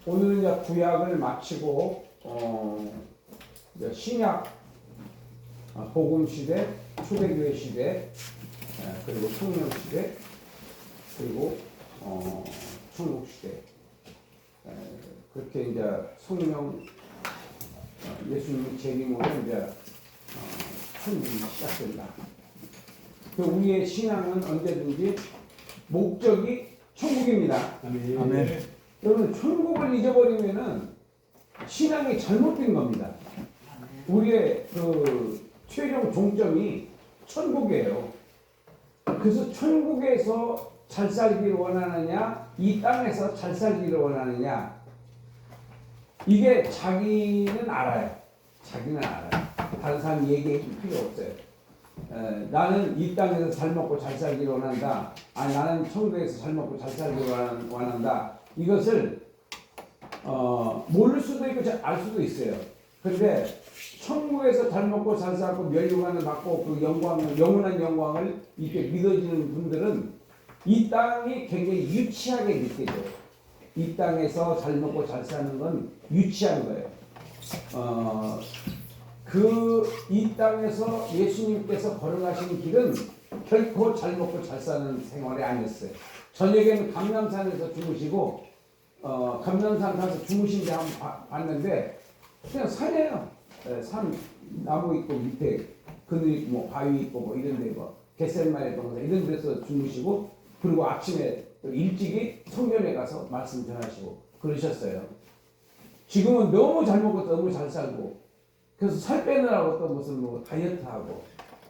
오늘은 이제 구약을 마치고 이제 신약 복음 시대, 초대교회 시대, 그리고 성령 시대, 그리고 천국 시대, 그렇게 이제 성령 예수님의 재림으로 이제 천국이 시작된다. 그 우리의 신앙은 언제든지 목적이 천국입니다. 아멘. 여러분 천국을 잊어버리면은 신앙이 잘못된 겁니다. 우리의 그 최종 종점이 천국이에요. 그래서 천국에서 잘 살기를 원하느냐, 이 땅에서 잘 살기를 원하느냐, 이게 자기는 알아요. 자기는 알아요. 다른 사람 얘기해 줄 필요 없어요. 나는 이 땅에서 잘 먹고 잘 살기를 원한다. 아니 나는 천국에서 잘 먹고 잘 살기를 원한다. 이것을 모를 수도 있고 알 수도 있어요. 그런데 천국에서 잘 먹고 잘 살고 멸류관을 받고 그 영광을, 영원한 영광을 이렇게 믿어지는 분들은 이 땅이 굉장히 유치하게 느껴져요. 이 땅에서 잘 먹고 잘 사는 건 유치한 거예요. 이 땅에서 예수님께서 걸어가신 길은 결코 잘 먹고 잘 사는 생활이 아니었어요. 저녁에는 감람산에서 주무시고, 감람산 가서 주무신 데 한번 봤는데, 그냥 산이에요. 산, 나무 있고, 밑에 그늘 있고, 뭐, 바위 있고, 뭐, 이런 데, 뭐, 겟세마네 동산, 이런 데서 주무시고, 그리고 아침에 일찍이 성전에 가서 말씀 전하시고, 그러셨어요. 지금은 너무 잘 먹고, 너무 잘 살고, 그래서 살 빼느라고 또 무슨 뭐 다이어트하고,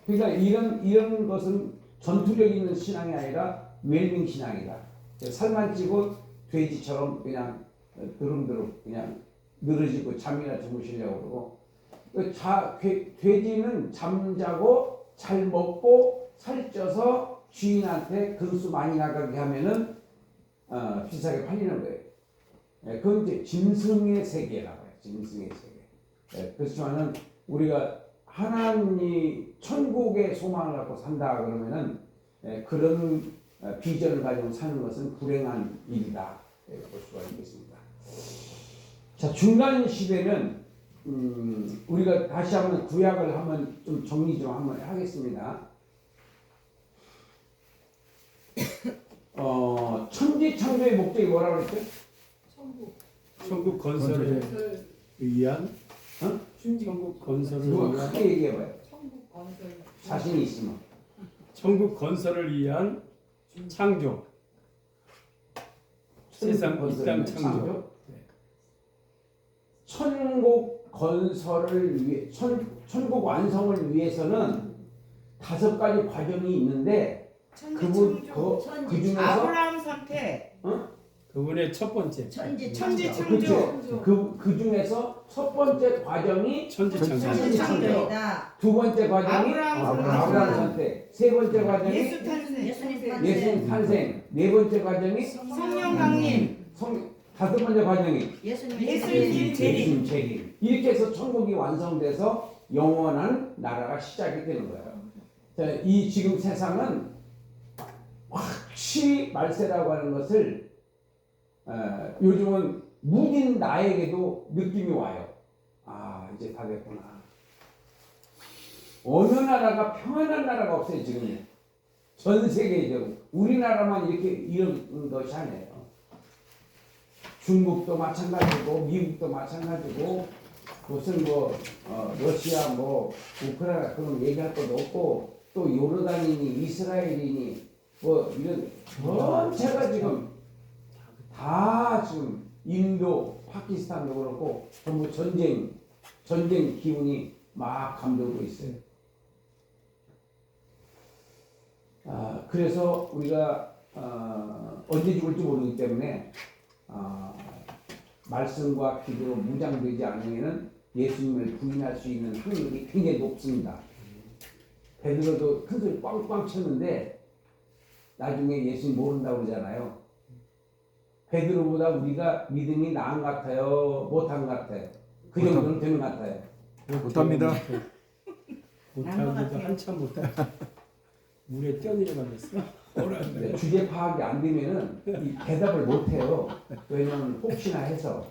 그러니까 이런 것은 전투력 있는 신앙이 아니라 웰빙 신앙이다. 살만 찌고 돼지처럼 그냥 드름드름 그냥 늘어지고 잠이나 주무시려고 그러고, 돼지는 잠자고 잘 먹고 살쪄서 주인한테 근수 많이 나가게 하면은 비싸게 팔리는 거예요. 그건 이제 짐승의 세계라고 해요. 짐승의 세계. 그렇지만은 우리가 하나님이 천국의 소망을 갖고 산다 그러면은 그런 비전을 가지고 사는 것은 불행한 일이다 볼 수가 있겠습니다. 자, 중간 시대는 우리가 다시 한번 구약을 한번 좀 정리 좀 한번 하겠습니다. 천지창조의 목적이 뭐라고 그랬죠? 천국 건설에 의한 천국 건설을 누가 위한 크게 얘기해봐요. 천국 건설. 자신이 있으면. 천국 건설을 위한 창조. 세상 이 땅 창조. 천국 건설을 위해 천국 완성을 위해서는 5가지 과정이 있는데 그 중에서 아브라함 선택. 그분의 첫 번째 천지 창조. 그 중에서 첫 번째 과정이 천지 창조. 창조이다. 두 번째 과정이 아브라함 선택, 세 번째 과정이 예수 탄생. 예수님 탄생, 네 번째 과정이 성령 강림. 다섯 번째 과정이 예수님 재림. 재림. 이렇게 해서 천국이 완성돼서 영원한 나라가 시작이 되는 거예요. 자, 이 지금 세상은 확실히 말세라고 하는 것을 요즘은 묵인 나에게도 느낌이 와요. 아, 이제 다 됐구나. 어느 나라가 평안한 나라가 없어요, 지금. 전 세계적으로. 우리나라만 이렇게 이런 것이 아니에요. 중국도 마찬가지고, 미국도 마찬가지고, 무슨 뭐, 러시아, 뭐, 우크라이나 그런 얘기할 것도 없고, 또 요르단이니, 이스라엘이니, 뭐, 이런 전체가 지금 다 지금 인도, 파키스탄도 그렇고 전부 전쟁 기운이 막 감돌고 있어요. 그래서 우리가 언제 죽을지 모르기 때문에 말씀과 기도로 무장되지 않으면 예수님을 부인할 수 있는 확률이 굉장히 높습니다. 베드로도 큰 소리 꽝꽝 쳤는데 나중에 예수님 모른다고 그러잖아요. 베드로보다 우리가 믿음이 나은 것 같아요? 못한 것 같아요? 그 정도는 되는 것 같아요? 못합니다. 못하기도 한참 못해. 물에 뛰어내려가겠어. 근데 주제 파악이 안 되면은 이 대답을 못 해요. 왜냐면 혹시나 해서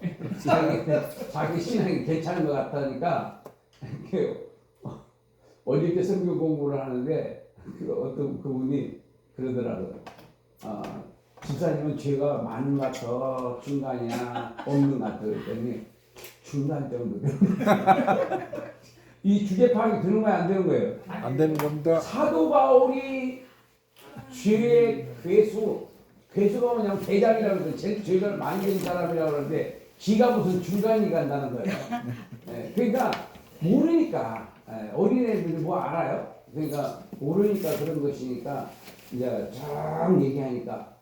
자기 신앙이 괜찮은 것 같다니까 이렇게 어저께 성경 공부를 하는데 어떤 그분이 그러더라고요. 집사님은 죄가 많은 것 같아, 중간이야, 없는 것 같아. 그랬더니 중간 정도 되는 이 주제 파악이 되는 거야, 안 되는 거예요? 안 되는 겁니다. 사도 바울이 죄의 괴수가 뭐냐면 대장이라고 해서 제일 죄를 많이 지은 사람이라고 그러는데 지가 무슨 중간이 간다는 거예요. 그러니까 모르니까 어린애들이 뭐 알아요? 그러니까 모르니까 그런 것이니까 이제 쫙 얘기하니까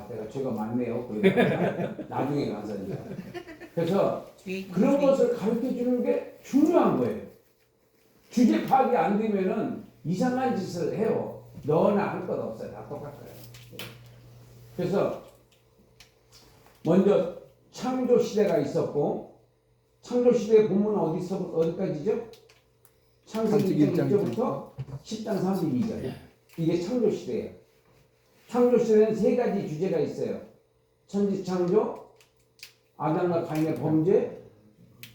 내가 죄가 많네요. 그러니까 나중에 가서 이제 그래서 그런 것을 가르쳐 주는 게 중요한 거예요. 주제 파악이 안 되면은 이상한 짓을 해요. 너나 할 것 없어요. 다 똑같아요. 그래서 먼저 창조 시대가 있었고 창조 시대의 본문은 어디까지죠? 창세기 1장 1절부터 10장 32절. 이게 창조 시대예요. 창조 시대는 세 가지 주제가 있어요. 천지 창조, 아담과 가인의 범죄,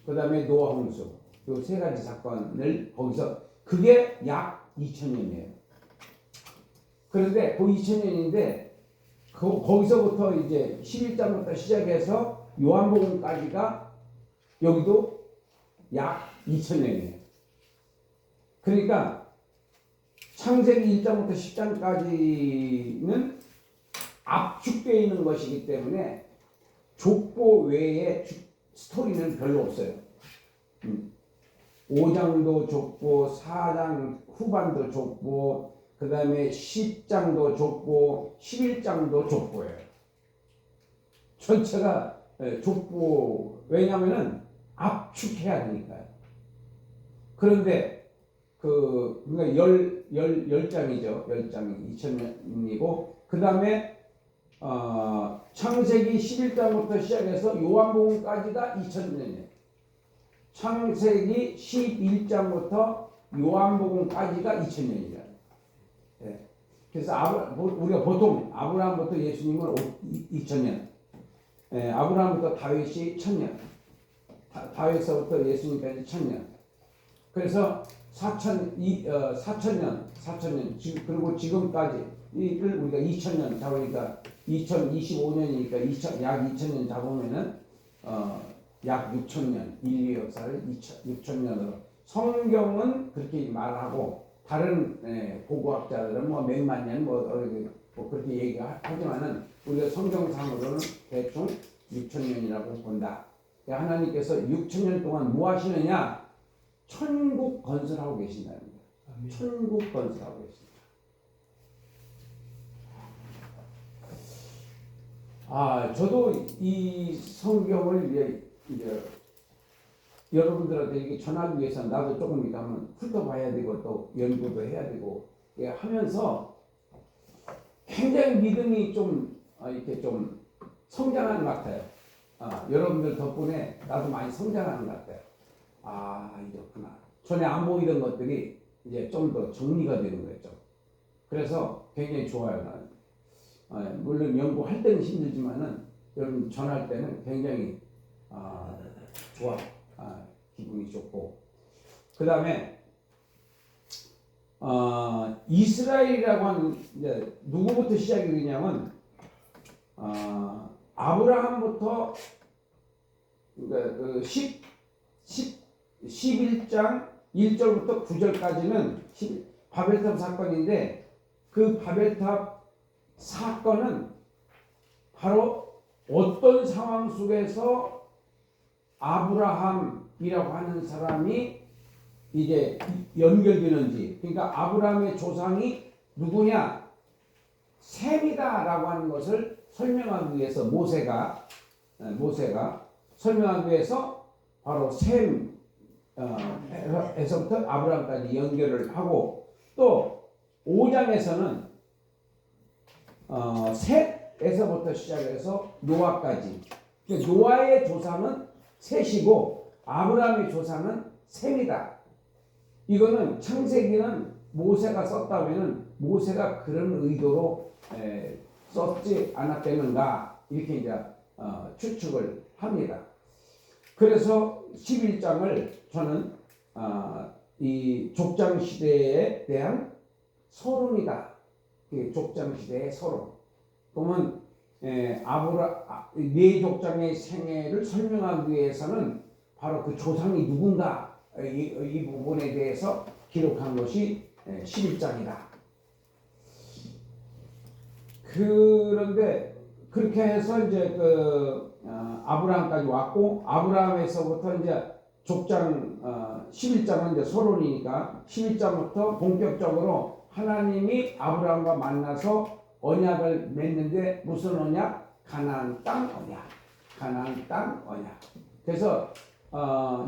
그 다음에 노아 홍수. 이 세 가지 사건을 거기서 그게 약 2000년이에요. 그런데 그 2000년인데 거기서부터 이제 11장부터 시작해서 요한복음까지가 여기도 약 2000년이에요. 그러니까 창세기 1장부터 10장까지는 압축되어 있는 것이기 때문에 족보 외에 스토리는 별로 없어요. 5장도 족보, 4장 후반도 족보, 그 다음에 10장도 족보, 11장도 족보예요. 전체가 족보, 왜냐하면 압축해야 되니까요. 그런데 그러니까 10장이죠. 10장이 2000년이고, 그 다음에 창세기 11장부터 시작해서 요한복음까지가 2000년이에요. 창세기 11장부터 요한복음까지가 2000년이에요. 네. 그래서 우리가 보통 아브라함부터 예수님은 2000년, 아브라함부터 다윗이 1000년, 다윗서부터 예수님까지 1000년. 그래서 4000년, 그리고 지금까지 이를 우리가 2000년 잡으니까 2025년이니까 약 2000년 잡으면은 약 6000년, 인류의 역사를 6000년으로 성경은 그렇게 말하고 다른 고고학자들은 뭐 몇만 년 뭐 그렇게 얘기하지만은 우리가 성경상으로는 대충 6000년이라고 본다. 하나님께서 6000년 동안 뭐 하시느냐? 천국 건설하고 계신다는 거예요. 천국 건설하고 계신다. 저도 이 성경을 이제 여러분들한테 이렇게 전하기 위해서 나도 조금 있다면 훑어봐야 되고 또 연구도 해야 되고 하면서 굉장히 믿음이 좀 이렇게 좀 성장하는 것 같아요. 여러분들 덕분에 나도 많이 성장하는 것 같아요. 이렇구나. 전에 안 보이던 것들이 이제 좀 더 정리가 되는 거죠. 그래서 굉장히 좋아요, 나는. 물론 연구할 때는 힘들지만은 여러분 전할 때는 굉장히 좋아. 기분이 좋고. 그 다음에 이스라엘이라고 하는 이제 누구부터 시작이 되냐면 아브라함부터 그러니까 11장 1절부터 9절까지는 바벨탑 사건인데 그 바벨탑 사건은 바로 어떤 상황 속에서 아브라함이라고 하는 사람이 이제 연결되는지, 그러니까 아브라함의 조상이 누구냐? 셈이다라고 하는 것을 설명하기 위해서 모세가 설명하기 위해서 바로 셈에서부터 아브라함까지 연결을 하고, 또 5장에서는 셋에서부터 시작해서 노아까지. 노아의 조상은 셋이고 아브라함의 조상은 셈이다. 이거는 창세기는 모세가 썼다면은 모세가 그런 의도로 썼지 않았다는가 이렇게 이제 추측을 합니다. 그래서 11장을 저는 이 족장 시대에 대한 서론이다. 족장 시대의 서론. 그러면 네 족장의 생애를 설명하기 위해서는 바로 그 조상이 누군가 이 부분에 대해서 기록한 것이 11장이다. 그런데 그렇게 해서 이제 아브라함까지 왔고 아브라함에서부터 이제 족장 11장은 이제 서론이니까 11장부터 본격적으로 하나님이 아브라함과 만나서 언약을 맺는데 무슨 언약? 가나안 땅 언약. 가나안 땅 언약. 그래서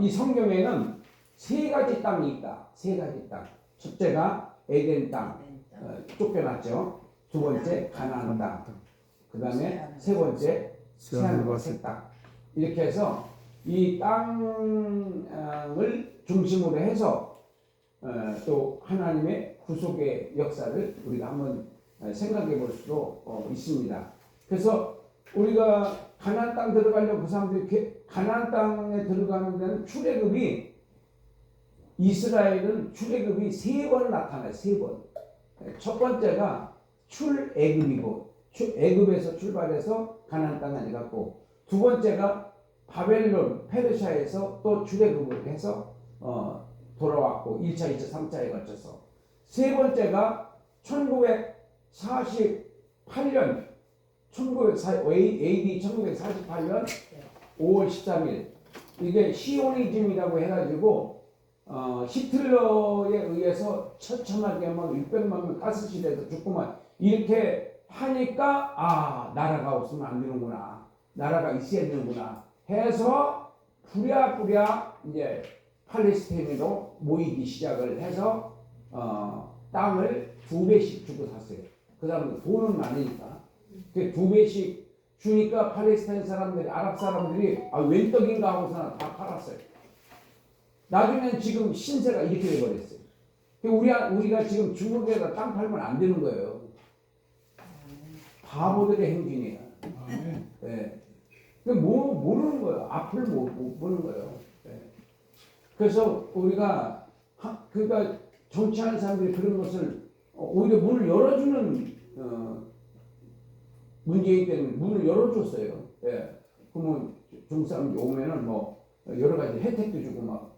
이 성경에는 세 가지 땅이 있다. 세 가지 땅. 첫째가 에덴 땅, 쫓겨났죠. 두 번째 가나안 땅. 그 다음에 세 번째 새하늘과 새 땅. 이렇게 해서 이 땅을 중심으로 해서 또 하나님의 구속의 역사를 우리가 한번 생각해 볼 수도 있습니다. 그래서 우리가 가나안 땅 들어가려고 그 사람들이 가나안 땅에 들어가는 데는 출애굽이 이스라엘은 출애굽이 3번 나타나요. 3번. 첫 번째가 출애굽이고 애굽에서 출발해서 가나안 땅에 갔고 두 번째가 바벨론 페르시아에서 또 출애굽을 해서 돌아왔고 1차, 2차, 3차에 걸쳐서 세 번째가 1948년 AD 1948년 5월 13일 이게 시오니즘이라고 해가지고 히틀러에 의해서 처참하게 막 600만 명 가스실에서 죽고만 이렇게 하니까 나라가 없으면 안 되는구나, 나라가 있어야 되는구나 해서 부랴부랴 이제 팔레스타인으로 모이기 시작을 해서 땅을 2배씩 주고 샀어요. 그 사람들 돈은 많으니까 그 2배씩 주니까 팔레스타인 사람들이 아랍 사람들이 웬 떡인가 하고서는 다 팔았어요. 나중에는 지금 신세가 이렇게 돼버렸어요. 우리가 지금 중국에다 땅 팔면 안 되는 거예요. 바보들의 행진이야. 네. 모르는 거예요. 앞을 못 보는 거예요. 네. 그래서 우리가 그러니까 정치하는 사람들이 그런 것을 오히려 문을 열어주는 문재인 때는 문을 열어줬어요. 예. 그러면 중국 사람들이 오면은 뭐 여러 가지 혜택도 주고 막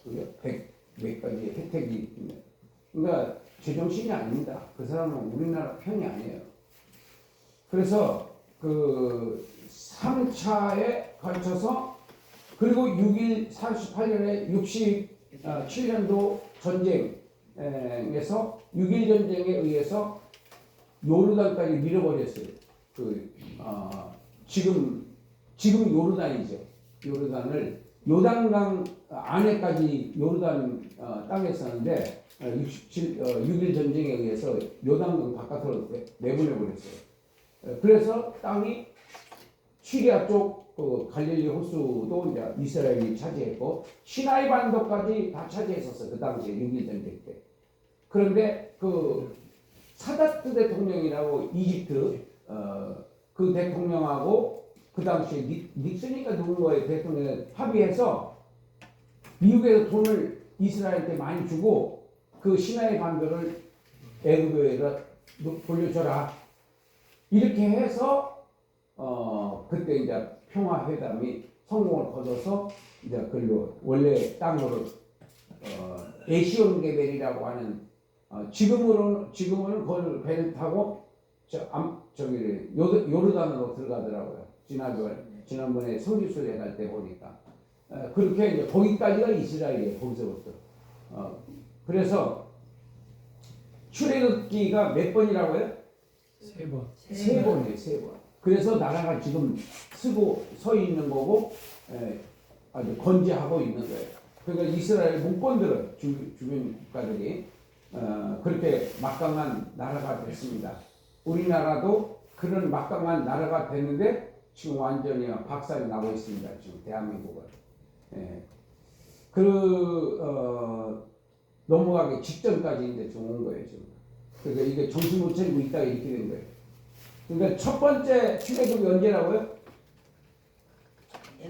몇 가지 혜택이 있네. 그러니까 제정신이 아닙니다. 그 사람은 우리나라 편이 아니에요. 그래서 그 3차에 걸쳐서 그리고 48년에 67년도 전쟁에서 6.1 전쟁에 의해서 요르단까지 밀어버렸어요. 지금 요르단이죠. 요르단을 요단강 안에까지 요르단 땅에 있었는데 6.1 전쟁에 의해서 요단강 바깥으로 내보내버렸어요. 그래서 땅이 시리아 쪽 갈릴리 호수도 이제 이스라엘이 차지했고 시나이 반도까지 다 차지했었어요. 그 당시에 6.1 전쟁 때. 그런데 사다트 대통령이라고 이집트 그 대통령하고 그 당시에 닉슨이가 누군가의 대통령이 합의해서 미국에서 돈을 이스라엘한테 많이 주고 그 시나이 반도를 애굽에다 돌려줘라. 이렇게 해서 그때 이제 평화회담이 성공을 거둬서 이제 그리고 원래 땅으로 에시온 게벨이라고 하는 지금은 그걸 배를 타고 요르단으로 들어가더라고요. 지난번에 성지순례 갈 때 보니까 그렇게 이제 거기까지가 이스라엘이에요. 거기서부터. 그래서 출애굽기가 몇 번이라고요? 3번. 3번이에요. 3번. 그래서 나라가 지금 쓰고 서 있는 거고 아주 건재하고 있는 거예요. 그러니까 이스라엘 못 건드려요. 주변 국가들이. 그렇게 막강한 나라가 됐습니다. 우리나라도 그런 막강한 나라가 됐는데 지금 완전히 박살이 나고 있습니다. 지금 대한민국은. 넘어가기 직전까지 이제 죽은 거예요 지금. 그러니까 이게 정신 못 차리고 있다가 이렇게 된 거예요. 그러니까 첫 번째 출애굽이 언제라고요?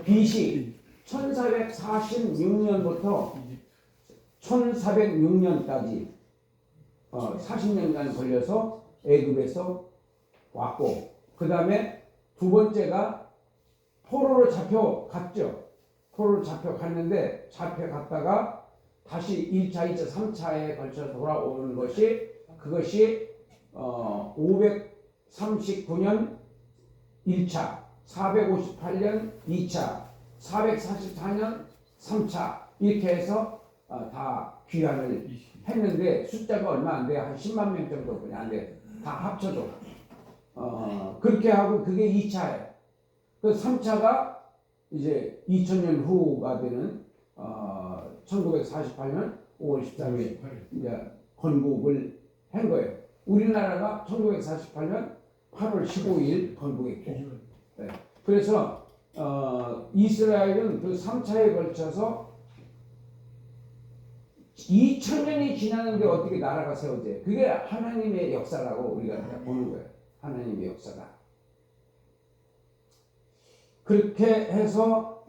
BC 1446년부터 1406년까지 40년간 걸려서 애굽에서 왔고, 그 다음에 두 번째가 포로로 잡혀갔죠. 포로로 잡혀갔는데 잡혀갔다가 다시 1차, 2차, 3차에 걸쳐서 돌아오는 것이 그것이 539년 1차, 458년 2차, 444년 3차 이렇게 해서 다 귀환을 했는데 숫자가 얼마 안 돼요. 한 10만 명 정도뿐이 안 돼요. 다 합쳐도. 그렇게 하고 그게 2차예요. 그 3차가 이제 2000년 후가 되는 1948년 5월 13일 이제 건국을 한 거예요. 우리나라가 1948년 8월 15일 건국했고, 네. 그래서 이스라엘은 그 3차에 걸쳐서 2000년이 지나는데 어떻게 나라가 세워져요? 그게 하나님의 역사라고 우리가 보는 거예요. 하나님의 역사다. 그렇게 해서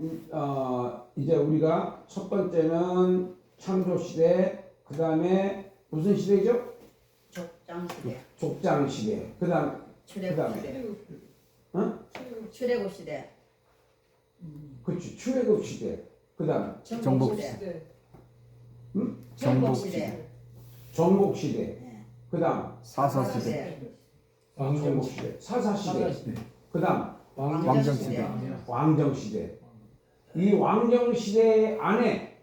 이제 우리가 첫 번째는 창조 시대, 그 다음에 무슨 시대죠? 족장 시대. 족장 시대. 그다음에 출애굽 시대. 응? 출애굽 시대. 그렇지. 출애굽 시대. 그다음에 정복 시대. 응? 정복 시대. 정복 시대. 네. 그다음 사사 시대, 왕정 시대. 사사 시대. 그다음 왕정 시대, 왕정 시대. 이 왕정 시대 안에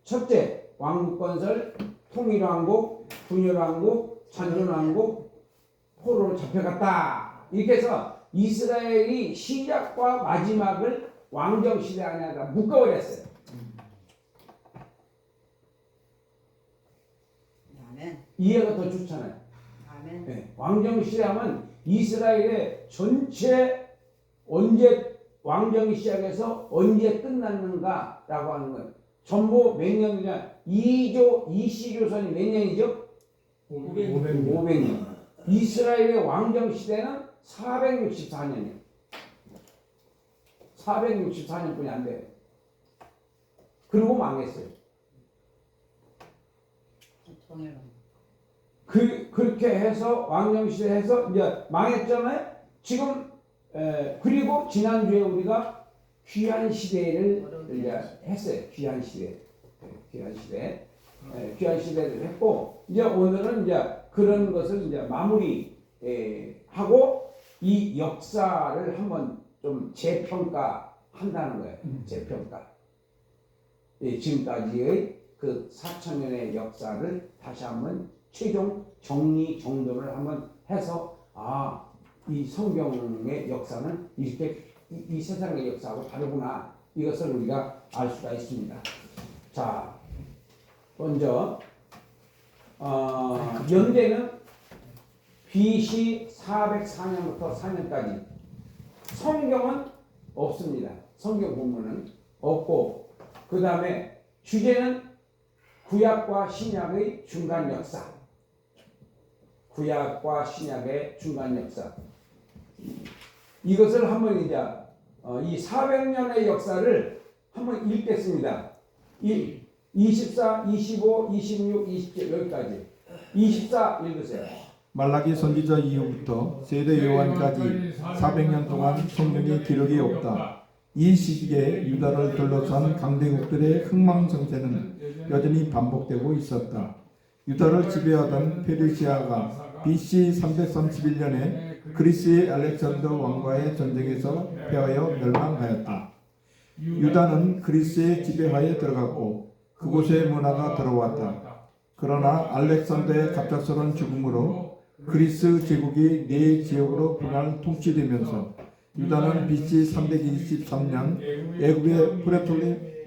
첫째 왕국 건설, 통일왕국, 분열왕국, 잔존왕국, 포로로 잡혀갔다. 이렇게 해서 이스라엘이 시작과 마지막을 왕정 시대 안에다 묶어버렸어요. 아멘. 이해가 더 좋잖아요. 아멘. 네. 왕정 시대하면 이스라엘의 전체 언제 왕정이 시작해서 언제 끝났는가라고 하는 거예요. 전부 몇 년이냐? 2시조선이 몇 년이죠? 500년. 이스라엘의 왕정 시대는 464년이에요. 464년뿐이 안 돼요. 그리고 망했어요. 그렇게 해서 왕정 시대 해서 이제 망했잖아요. 지금 그리고 지난주에 우리가 귀환 시대를 이제 했어요. 귀환 시대. 귀환 시대를 했고, 이제 오늘은 이제 그런 것을 이제 마무리 하고 이 역사를 한번 좀 재평가한다는 거예요. 재평가. 지금까지의 그 4000년의 역사를 다시 한번 최종 정리 정돈을 한번 해서 이 성경의 역사는 이렇게 이 세상의 역사하고 다르구나, 이것을 우리가 알 수가 있습니다. 자, 먼저 연대는 BC 404년부터 4년까지. 성경은 없습니다. 성경 본문은 없고, 그 다음에 주제는 구약과 신약의 중간 역사. 구약과 신약의 중간 역사. 이것을 한번 이제 이 400년의 역사를 한번 읽겠습니다. 24, 25, 26, 27 여기까지. 24 읽으세요. 말라기 선지자 이후부터 세대 요한까지 400년 동안 성경의 기록이 없다. 이 시기에 유다를 둘러싼 강대국들의 흥망성쇠는 여전히 반복되고 있었다. 유다를 지배하던 페르시아가 BC 331년에 그리스의 알렉산더 왕과의 전쟁에서 패하여 멸망하였다. 유다는 그리스의 지배하에 들어갔고 그곳의 문화가 들어왔다. 그러나 알렉산더의 갑작스러운 죽음으로 그리스 제국이 네 지역으로 분할 통치되면서 유다는 BC 323년 애굽의 프레톨리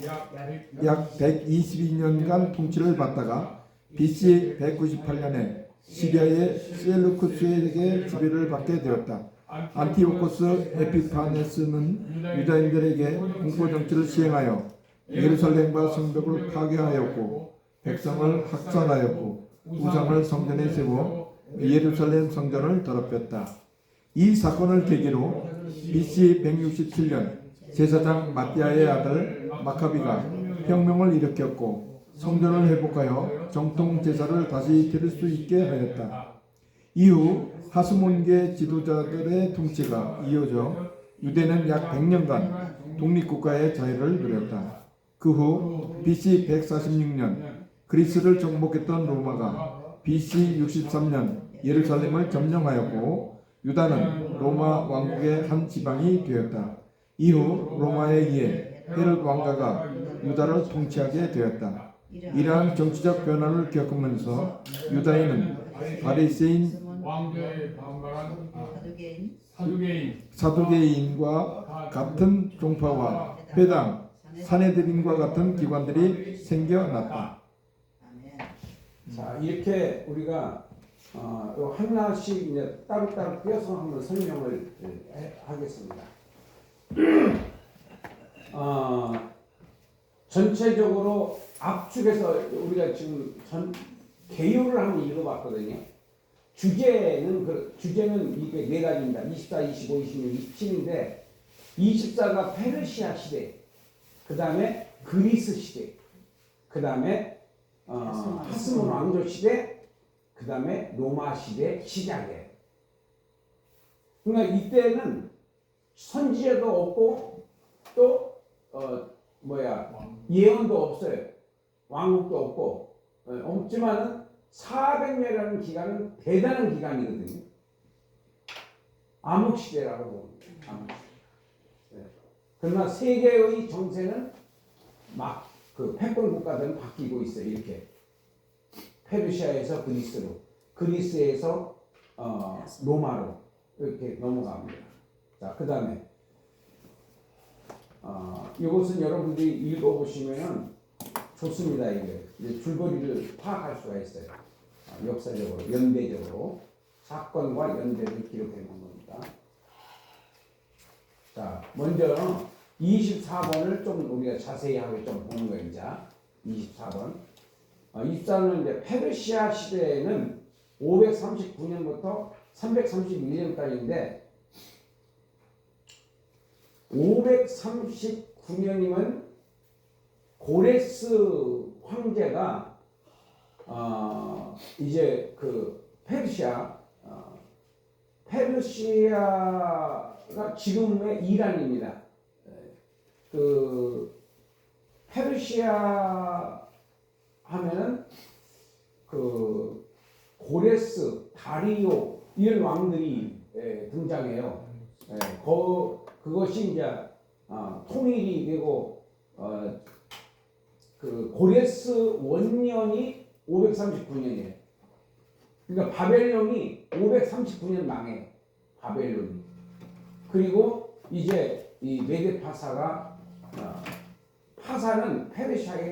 약 122년간 통치를 받다가 BC 198년에 시리아의 셀루쿠스에게 지배를 받게 되었다. 안티오코스 에피파네스는 유다인들에게 공포 정치를 시행하여 예루살렘과 성벽을 파괴하였고 백성을 학살하였고 우상을 성전에 세워 예루살렘 성전을 더럽혔다. 이 사건을 계기로 BC 167년 제사장 마띠아의 아들 마카비가 혁명을 일으켰고 성전을 회복하여 정통 제사를 다시 드릴 수 있게 하였다. 이후 하스몬계 지도자들의 통치가 이어져 유대는 약 100년간 독립국가의 자유를 누렸다. 그 후 BC 146년 그리스를 정복했던 로마가 BC 63년 예루살렘을 점령하였고 유다는 로마 왕국의 한 지방이 되었다. 이후 로마에 의해 헤롯 왕가가 유다를 통치하게 되었다. 이러한 정치적 변화를 겪으면서 유다인은 바리새인 왕조에 반발한 사두개인 사두개인과 사두개인과 같은 종파와 회당, 사내들인과 같은 기관들이 생겨났다. 아멘. 자, 이렇게 우리가 요 하나씩 이제 따로따로 떼어서 한번 설명을 하겠습니다. 전체적으로 압축해서 우리가 지금 개요를 한번 읽어봤거든요. 주제는 이게 네 가지입니다. 24, 25, 26, 27인데 24가 페르시아 시대, 그 다음에 그리스 시대, 그 다음에 하스몬 왕조 시대, 그 다음에 로마 시대 시작이에요. 그러니까 이때는 선지자도 없고 또 예언도 없어요. 왕국도 없고 없지만은 400년이라는 기간은 대단한 기간이거든요. 암흑시대라고 봅니다. 암흑시대. 네. 그러나 세계의 정세는 막 그 패권 국가들은 바뀌고 있어요. 이렇게 페르시아에서 그리스로, 그리스에서 로마로 이렇게 넘어갑니다. 자, 그 다음에 이것은 여러분들이 읽어보시면은 좋습니다. 이게 이제 줄거리를 파악할 수가 있어요. 역사적으로, 연대적으로 사건과 연대를 기록해 놓은 겁니다. 자, 먼저 24번을 좀 우리가 자세히 하게 좀 보는 거예요. 이제 24번. 24는 이제 페르시아 시대에는 539년부터 331년까지인데 539년이면 고레스 황제가 이제 그 페르시아가 지금의 이란입니다. 그 페르시아 하면은 그 고레스, 다리오 이런 왕들이 등장해요. 그것이 이제 통일이 되고 그 고레스 원년이 539년이에요. 그러니까 바벨론이 539년 망해. 바벨론이. 그리고 이제 이 메데파사가 파사는 페르시아의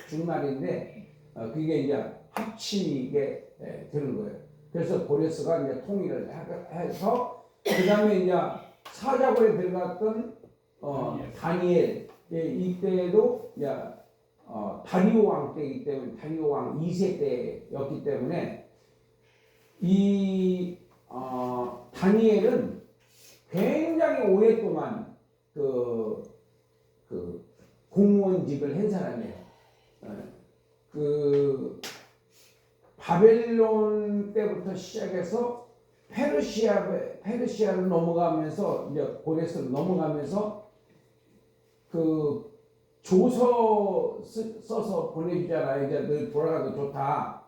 준말인데 그게 이제 합치게 되는 거예요. 그래서 고레스가 이제 통일을 해서 그 다음에 이제 사자굴에 들어갔던 다니엘 이때도 이제 다리오 왕 때이기 때문에 다리오 왕 2세 때였기 때문에 이 다니엘은 굉장히 오랫동안 그 공무원직을 한 사람이에요. 그 바벨론 때부터 시작해서 페르시아를 넘어가면서 이제 고레스로 넘어가면서 그 조서 써서 보내주잖아요. 이제 너 돌아가도 좋다.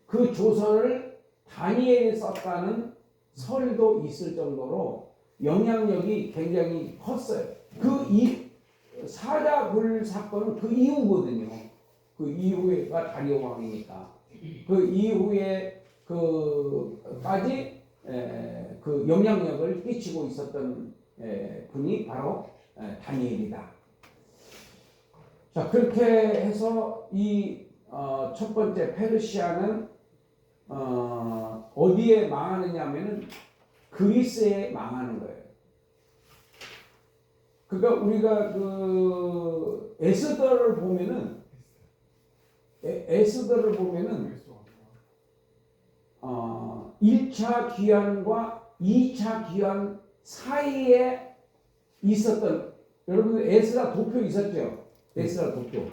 그 조서를 다니엘이 썼다는 설도 있을 정도로 영향력이 굉장히 컸어요. 이 사자굴 사건은 그 이후거든요. 그 이후에가 다리오 왕이니까 그 이후에 그까지 그 영향력을 끼치고 있었던 분이 바로 다니엘이다. 자, 그렇게 해서 이 첫 번째 페르시아는 어디에 망하느냐면은 그리스에 망하는 거예요. 그러니까 우리가 그 에스더를 보면은 에스더를 보면은 1차 귀환과 2차 귀환 사이에 있었던, 여러분들 에스라 도표 있었죠? 에스라 도표.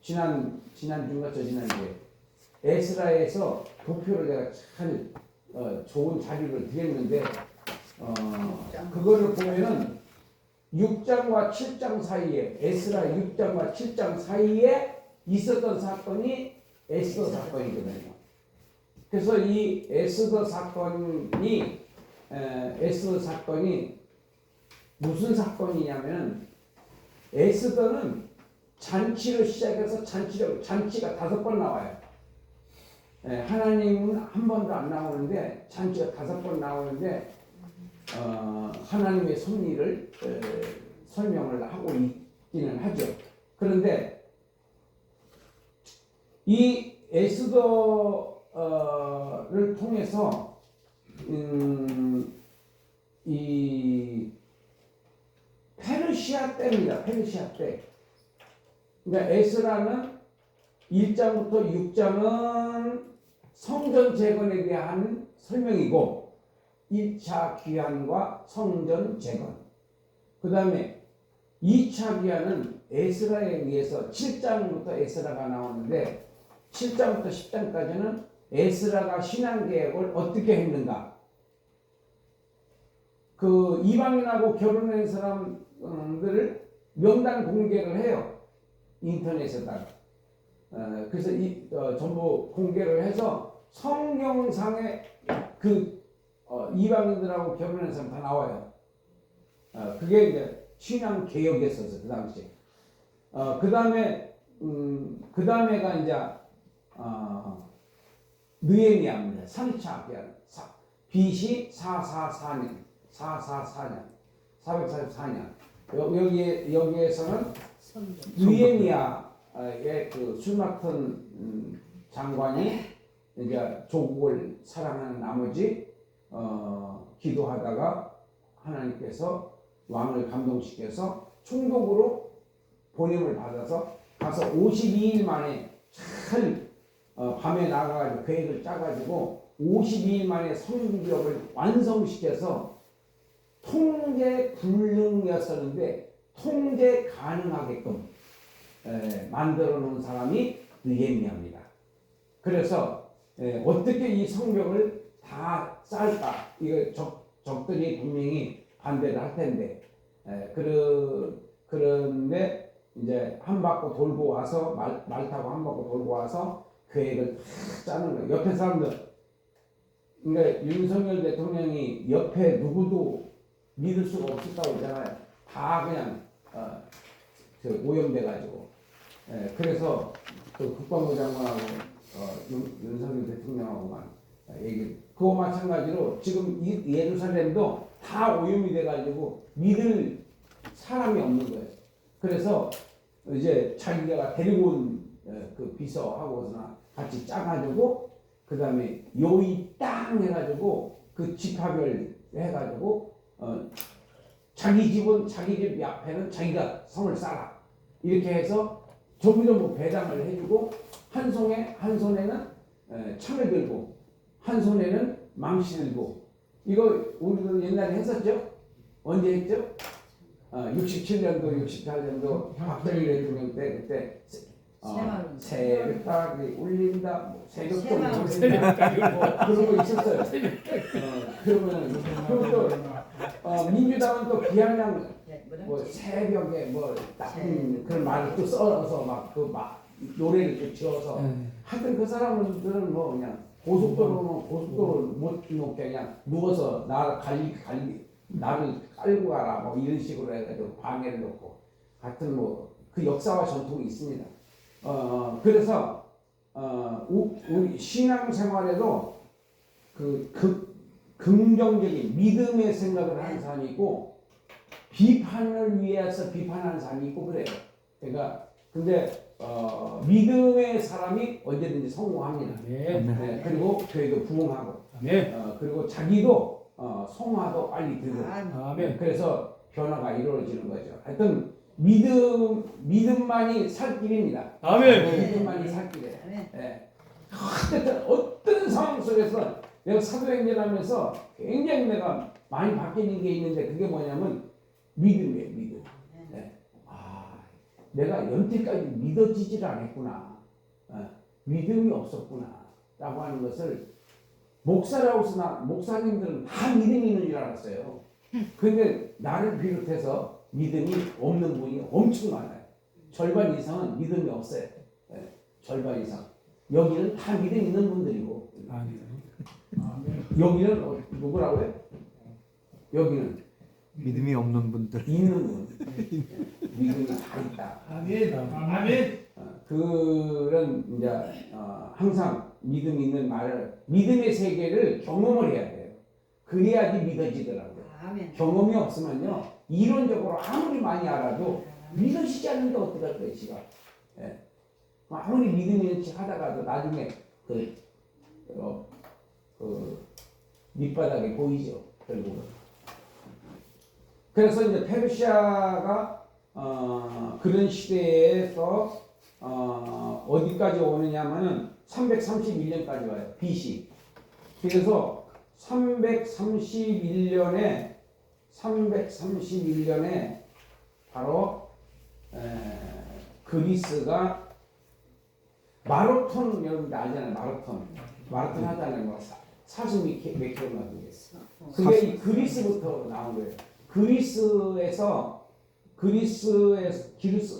지난주인가 저지난주에 에스라에서 도표를 내가 잘 좋은 자료를 드렸는데 그거를 보면은 6장과 7장 사이에, 에스라 6장과 7장 사이에 있었던 사건이 에스더 사건이거든요. 그래서 이 에스더 사건이 무슨 사건이냐면, 에스더는 잔치로 시작해서 잔치가 5번 나와요. 하나님은 한 번도 안 나오는데 잔치가 5번 나오는데 하나님의 섭리를 설명을 하고 있기는 하죠. 그런데 이 에스더를 통해서 이 페르시아 때입니다. 페르시아 때. 그러니까 에스라는 1장부터 6장은 성전 재건에 대한 설명이고 1차 귀환과 성전 재건, 그 다음에 2차 귀환은 에스라에 의해서 7장부터 에스라가 나오는데 7장부터 10장까지는 에스라가 신앙개혁을 어떻게 했는가, 그 이방인하고 결혼한 사람들을 명단 공개를 해요. 인터넷에다가. 그래서 전부 공개를 해서 성경상에 그 이방인들하고 결혼한 사람 다 나와요. 그게 이제 신앙 개혁이었어요 그 당시에. 그 다음에가 이제 느헤미야입니다. 3차 BC 444년 444년 여기에서는 느헤미야의 그 술 맡은 장관이 이제 조국을 사랑하는 나머지 기도하다가 하나님께서 왕을 감동시켜서 총독으로 보냄을 받아서 가서 52일 만에 잘 밤에 나가가지고 계획을 짜가지고 52일 만에 성벽을 완성시켜서 통제 불능이었었는데 통제 가능하게끔 만들어 놓은 사람이 느헤미야입니다. 그래서 어떻게 이 성벽을 다 쌓을까? 이거 적들이 분명히 반대를 할 텐데, 그런데 이제 한 바퀴 돌고 와서 말 타고 한 바퀴 돌고 와서 계획을 다 짜는 거예요. 옆에 사람들, 그러니까 윤석열 대통령이 옆에 누구도 믿을 수가 없었다고 했잖아요. 다 그냥 오염돼 가지고. 그래서 그 국방부 장관하고 윤석열 대통령하고만 얘기. 그거 마찬가지로 지금 이 예루살렘도 다 오염이 돼 가지고 믿을 사람이 없는 거예요. 그래서 이제 자기가 데리고 온 그 비서하고서나 같이 짜가지고 그 다음에 요이 땅 해가지고 그 집합을 해가지고 자기 집은 자기 집 앞에는 자기가 성을 쌓아 이렇게 해서 전부 배당을 해주고 한 손에는 창을 들고 한 손에는 망치 들고. 이거 우리도 옛날에 했었죠? 언제 했죠? 67년도 68년도 박정희 대통령 때 그때 새벽닭이 울린다, 새벽도 울린다, 그런 거 있었어요. 그러면 그것도 민주당은 또 비아냥 새벽에 그런 말을 또 써서 노래를 또 지어서 하여튼 그 사람들은 그냥 고속도로는 못 놓게 그냥 누워서 나를 깔고 가라 이런 식으로 해가지고 방해를 놓고 하여튼 그 역사와 전통이 있습니다. 그래서 우리 신앙생활에도 그 긍정적인 믿음의 생각을 하는 사람이 있고 비판을 위해서 비판하는 사람이 있고 그래요. 그러니까 근데 믿음의 사람이 언제든지 성공합니다. 네, 그리고 교회도 부흥하고 그리고 자기도 성화도 빨리 되고 그래서 변화가 이루어지는 거죠. 하여튼 믿음만이 살 길입니다. 아멘. 믿음만이 살 길이에요. 아멘. 예. 어떤 상황 속에서 내가 사도행전하면서 굉장히 내가 많이 바뀌는 게 있는데 그게 뭐냐면 믿음이에요. 믿음. 예. 내가 연태까지 믿어지질 않았구나. 믿음이 없었구나. 라고 하는 것을 목사님들은 다 믿음이 있는 줄 알았어요. 근데 나를 비롯해서 믿음이 없는 분이 엄청 많아요. 절반 이상은 믿음이 없어요. 예. 절반 이상. 여기는 다 믿음 있는 분들이고 여기는 누구라고요? 여기는 믿음이 없는 분들. 있는 분. 믿음이 다 있다. 아멘. 그런 이제 항상 믿음 있는 말을 믿음의 세계를 경험을 해야 돼요. 그래야지 믿어지더라고요. 아멘. 경험이 없으면요 이론적으로 아무리 많이 알아도 믿어지지 않는데 어떡할 거예요, 지가. 예. 아무리 믿음 있는 척 하다가도 나중에 그 밑바닥에 보이죠, 결국은. 그래서 이제 페르시아가 그런 시대에서 어디까지 오느냐면은 331년까지 와요. BC. 그래서 331년에 바로 그리스가 마라톤 여러분 알잖아요. 마라톤 하잖아요. 뭐 40몇 킬로나 그게 이 그리스부터 나온 거예요.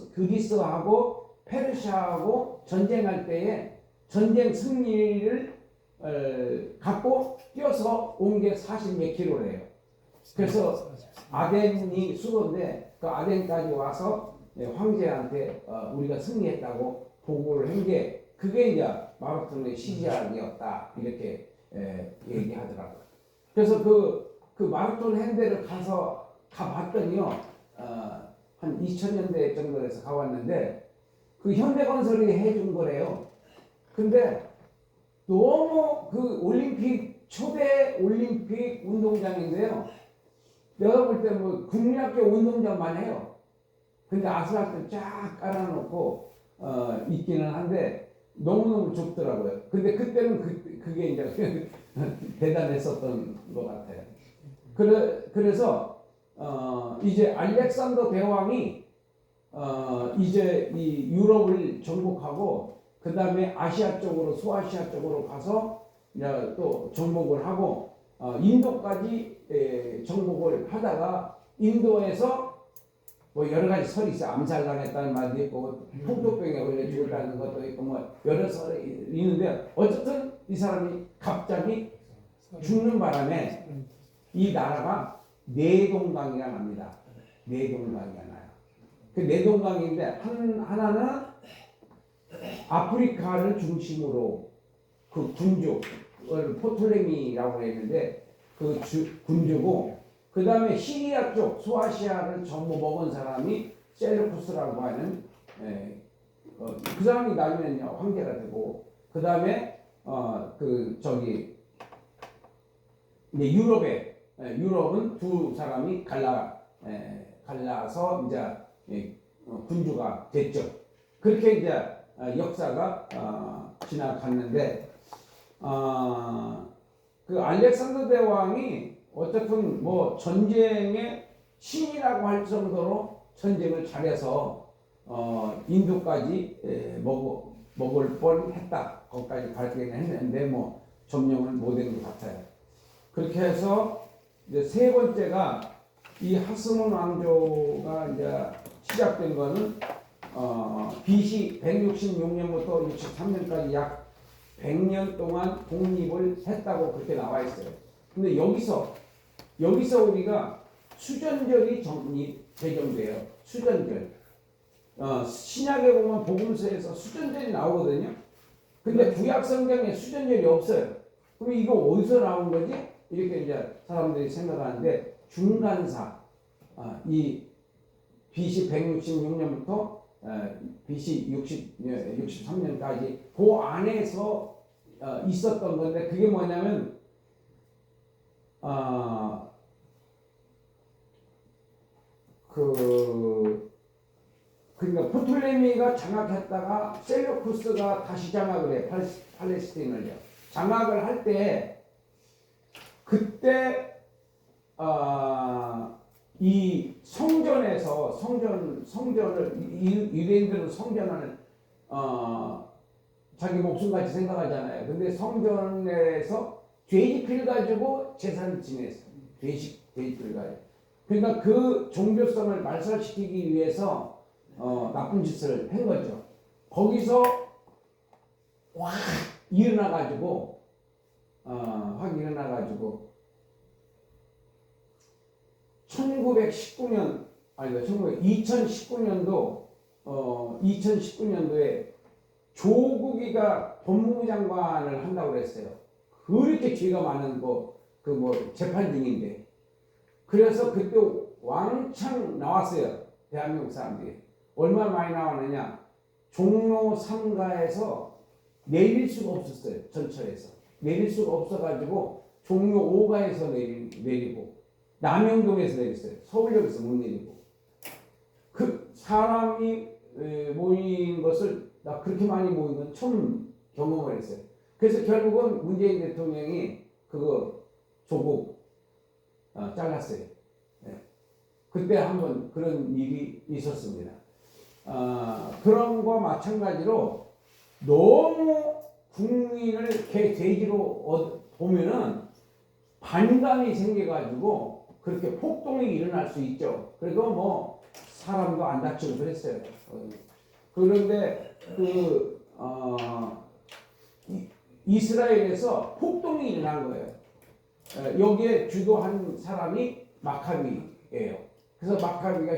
그리스하고 페르시아하고 전쟁할 때에 전쟁 승리를 갖고 뛰어서 온 게 40몇 킬로래요. 그래서 아덴이 수도인데 그 아덴까지 와서 황제한테 우리가 승리했다고 보고를 한 게 그게 이제 마라톤의 시작이었다 이렇게 얘기하더라고요. 그래서 그 마라톤 핸드를 가봤더니요 한 2000년대 정도에서 가봤는데 그 현대건설이 해준 거래요. 근데 너무 그 초대 올림픽 운동장인데요. 내가 볼 때 뭐 국민학교 운동장만 해요. 근데 아스팔트 쫙 깔아놓고 있기는 한데 너무너무 좁더라고요. 근데 그때는 그게 이제 대단했었던 것 같아요. 그래서 이제 알렉산더 대왕이 이제 이 유럽을 정복하고 그 다음에 아시아 쪽으로 소아시아 쪽으로 가서 이제 또 정복을 하고 인도까지 정복을 하다가 인도에서 뭐 여러 가지 설이 있어요. 암살당했다는 말도 있고 풍토병에 걸려 죽었다는 것도 있고 뭐 여러 설이 있는데 어쨌든 이 사람이 갑자기 죽는 바람에 이 나라가 내동강이라 합니다. 내동강이가 나요. 그 내동강인데 하나는 아프리카를 중심으로 그 군주를 포톨레미라고 했는데 그 군주고 그 다음에 시리아 쪽 소아시아를 전부 먹은 사람이 셀루쿠스라고 하는 그 사람이 나중에 황제가 되고 그 다음에 이제 유럽은 두 사람이 갈라서 이제 군주가 됐죠. 그렇게 이제 역사가 지나갔는데 그 알렉산더 대왕이 어쨌든 뭐 전쟁의 신이라고 할 정도로 전쟁을 잘해서 인도까지 먹을 뻔했다. 거기까지 가기는 했는데 뭐 점령을 못한 것 같아요. 그렇게 해서 이제 세 번째가 이 하스몬 왕조가 이제 시작된 거는 BC 166년부터 63년까지 약 100년 동안 독립을 했다고 그렇게 나와 있어요. 근데 여기서 우리가 수전절이 제정돼요. 수전절. 신약에 보면 복음서에서 수전절이 나오거든요. 근데 구약 성경에 수전절이 없어요. 그럼 이거 어디서 나온 거지? 이렇게 이제 사람들이 생각하는데 중간사 이 BC 166년부터 BC 63년까지 그 안에서 있었던 건데 그게 뭐냐면 그러니까 프톨레미가 장악했다가 셀루쿠스가 다시 장악을 해. 팔레스타인을요. 장악을 할 때 그때 이 성전에서 성전을 유대인들은 성전을 자기 목숨같이 생각하잖아요. 근데 성전에서 돼지피를 가지고 제사를 지냈어요. 돼지피를 가지고. 그러니까 그 종교성을 말살시키기 위해서 나쁜 짓을 한 거죠. 거기서 확 일어나가지고 확 일어나가지고 1919년 아니다 2019년도에 조국이가 법무부 장관을 한다고 그랬어요. 그렇게 죄가 많은 재판 중인데 그래서 그때 왕창 나왔어요. 대한민국 사람들이 얼마나 많이 나왔느냐. 종로 3가에서 내릴 수가 없었어요. 전철에서 내릴 수가 없어가지고 종로 5가에서 내리고 남영동에서 내렸어요. 서울역에서 못 내리고 그 사람이 모인 것을 나 그렇게 많이 모인 건 처음 경험을 했어요. 그래서 결국은 문재인 대통령이 그거 조국 잘랐어요. 네. 그때 한번 그런 일이 있었습니다. 그런 거 마찬가지로 너무 국민을 돼지로 보면은 반감이 생겨가지고 그렇게 폭동이 일어날 수 있죠. 그래도 뭐 사람도 안 다치고 그랬어요. 그런데 이스라엘에서 폭동이 일어난 거예요. 여기에 주도한 사람이 마카비예요. 그래서 마카비가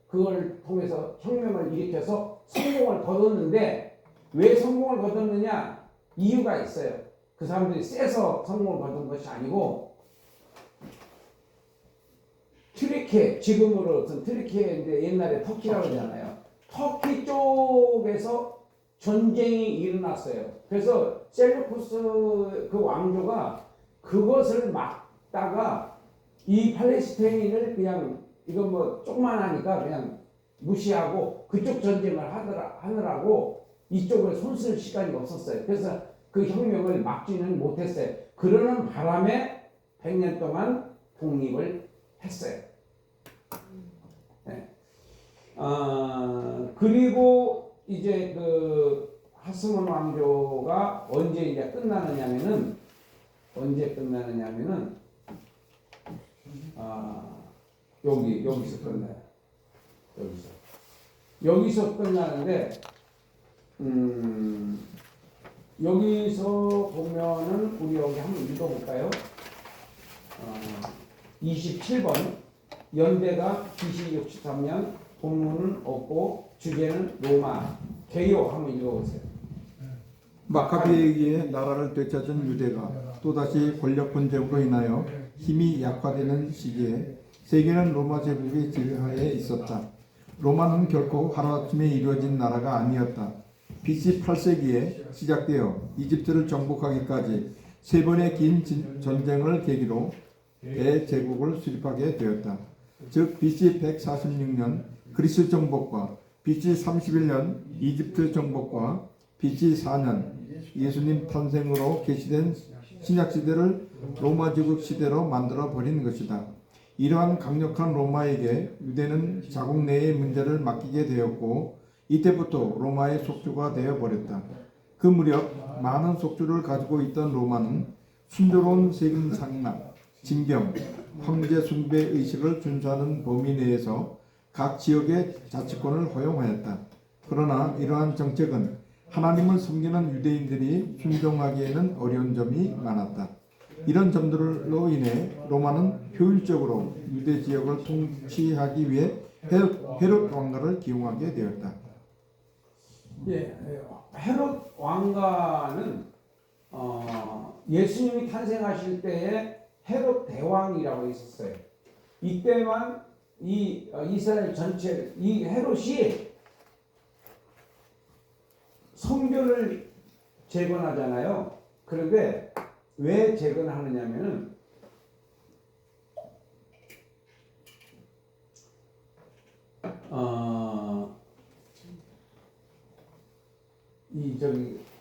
그걸 통해서 혁명을 일으켜서 성공을 거뒀는데 왜 성공을 거뒀느냐? 이유가 있어요. 그 사람들이 세서 성공을 거둔 것이 아니고 튀르키예, 지금으로선 튀르키예인데 옛날에 터키라고 하잖아요. 터키 쪽에서 전쟁이 일어났어요. 그래서 셀루쿠스 그 왕조가 그것을 막다가 이 팔레스타인을 그냥 이건 뭐 조그만하니까 그냥 무시하고 그쪽 전쟁을 하느라고 이쪽을 손쓸 시간이 없었어요. 그래서 그 혁명을 막지는 못했어요. 그러는 바람에 100년 동안 독립을 했어요. 네. 그리고 이제 그 하스몬 왕조가 언제 이제 끝나느냐면은 여기서 끝나요. 여기서 끝나는데 여기서 보면은 우리 여기 한번 읽어볼까요? 27번 연대가 BC 63년 본문은 없고 주제는 로마 개요 한번 읽어보세요. 마카베에게 나라를 되찾은 유대가 또다시 권력 분쟁으로 인하여 힘이 약화되는 시기에 세계는 로마 제국의 지배하에 있었다. 로마는 결코 하루아침에 이루어진 나라가 아니었다. BC 8세기에 시작되어 이집트를 정복하기까지 세 번의 긴 전쟁을 계기로 대제국을 수립하게 되었다. 즉 BC 146년 그리스 정복과 BC 31년 이집트 정복과 BC 4년 예수님 탄생으로 계시된 신약시대를 로마 제국 시대로 만들어 버린 것이다. 이러한 강력한 로마에게 유대는 자국 내의 문제를 맡기게 되었고 이때부터 로마의 속주가 되어버렸다. 그 무렵 많은 속주를 가지고 있던 로마는 순조로운 세금 상납, 징병, 황제 숭배 의식을 준수하는 범위 내에서 각 지역의 자치권을 허용하였다. 그러나 이러한 정책은 하나님을 섬기는 유대인들이 순종하기에는 어려운 점이 많았다. 이런 점들로 인해 로마는 효율적으로 유대 지역을 통치하기 위해 헤롯 왕가를 기용하게 되었다. 예, 헤롯 왕가는 예수님이 탄생하실 때에 헤롯 대왕이라고 있었어요. 이때만 이 이스라엘 전체 이 헤롯이 성전을 재건하잖아요. 그런데 왜 재건하느냐면은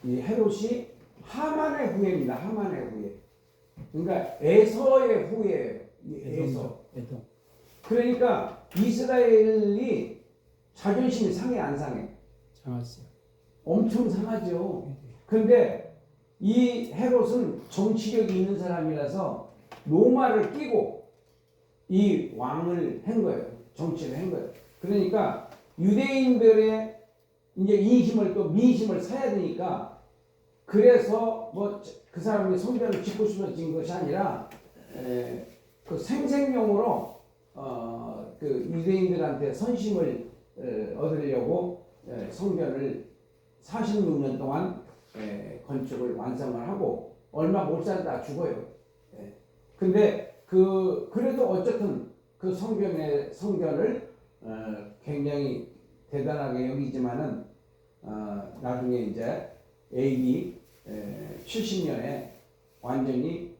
이 헤롯이 하만의 후예입니다. 하만의 후예. 그러니까 에서의 후예예요. 에서. 그러니까 이스라엘이 자존심이 상해 안 상해? 상했어요. 엄청 상하죠. 근데 이 헤롯은 정치력이 있는 사람이라서 로마를 끼고 이 왕을 한 거예요. 정치를 한 거예요. 그러니까 유대인들의 이제 인심을 또 민심을 사야 되니까 그래서 뭐 그 사람이 성전을 짓고 싶어진 것이 아니라 그 생생용으로 그 유대인들한테 선심을 얻으려고 성전을 46년 동안 건축을 완성을 하고 얼마 못 살다 죽어요. 근데 그래도 어쨌든 그 성전을 굉장히 대단하게 여기지만은 나중에 이제 AD 70년에 완전히